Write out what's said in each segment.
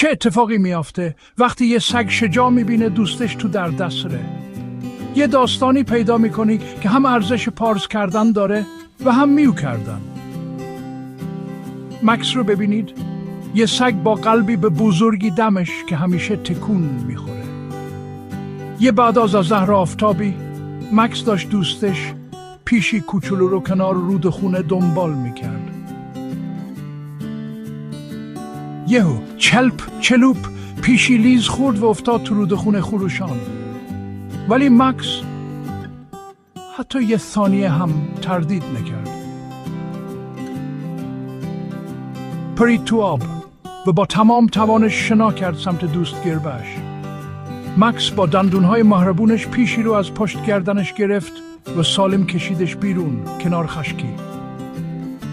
چه اتفاقی میافته وقتی یه سگ شجاع میبینه دوستش تو در دستره؟ یه داستانی پیدا میکنی که هم ارزش پارس کردن داره و هم میو کردن. مکس رو ببینید، یه سگ با قلبی به بزرگی دمش که همیشه تکون میخوره. یه بعد از ظهر آفتابی مکس داشت دوستش پیشی کوچولو رو کنار رودخونه دنبال میکرد. یهو چلوپ پیشی لیز خورد و افتاد تو رودخونه خروشان. ولی مکس حتی یه ثانیه هم تردید نکرد. پرید تو آب و با تمام توانش شنا کرد سمت دوست گربه‌اش. مکس با دندونهای مهربونش پیشی رو از پشت گردنش گرفت و سالم کشیدش بیرون کنار خشکی.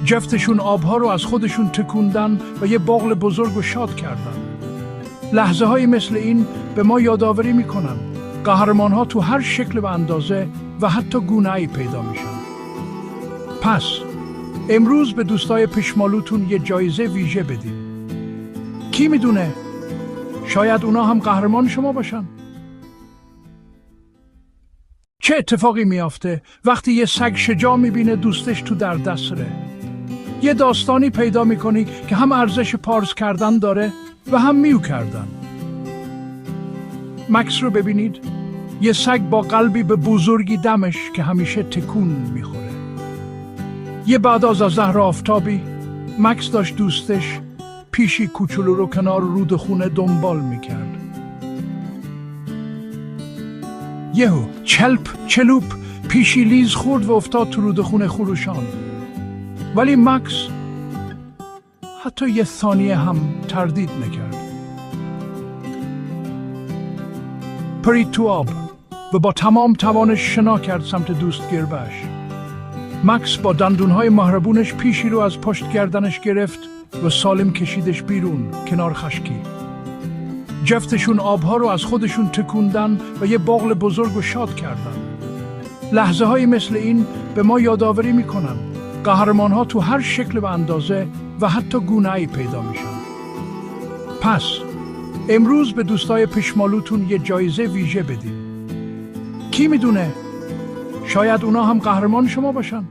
جفتشون آبها رو از خودشون تکوندن و یه باغل بزرگ و شاد کردن. لحظه های مثل این به ما یادآوری میکنن قهرمان ها تو هر شکل و اندازه و حتی گونه‌ای پیدا میشن. پس امروز به دوستای پیشمالوتون یه جایزه ویژه بدین. کی میدونه؟ شاید اونا هم قهرمان شما باشن. چه اتفاقی میافته وقتی یه سگ شجاع میبینه دوستش تو در دستره؟ یه داستانی پیدا میکنی که هم ارزش پارس کردن داره و هم میو کردن. مکس رو ببینید، یه سگ با قلبی به بزرگی دمش که همیشه تکون میخوره. یه بعد از ظهر آفتابی مکس داشت دوستش پیشی کوچولو رو کنار رودخونه دنبال میکرد. یهو چلوپ پیشی لیز خورد و افتاد تو رودخونه خروشان. ولی مکس حتی یه ثانیه هم تردید نکرد. پرید تو آب و با تمام توانش شنا کرد سمت دوست گربه‌اش. مکس با دندونهای مهربونش پیشی رو از پشت گردنش گرفت و سالم کشیدش بیرون کنار خشکی. جفتشون آبها رو از خودشون تکوندن و یه باغل بزرگ و شاد کردن. لحظه های مثل این به ما یادآوری میکنن قهرمان ها تو هر شکل و اندازه و حتی گونه‌ای پیدا میشن. پس امروز به دوستای پیشمالوتون یه جایزه ویژه بدین. کی میدونه؟ شاید اونا هم قهرمان شما باشن.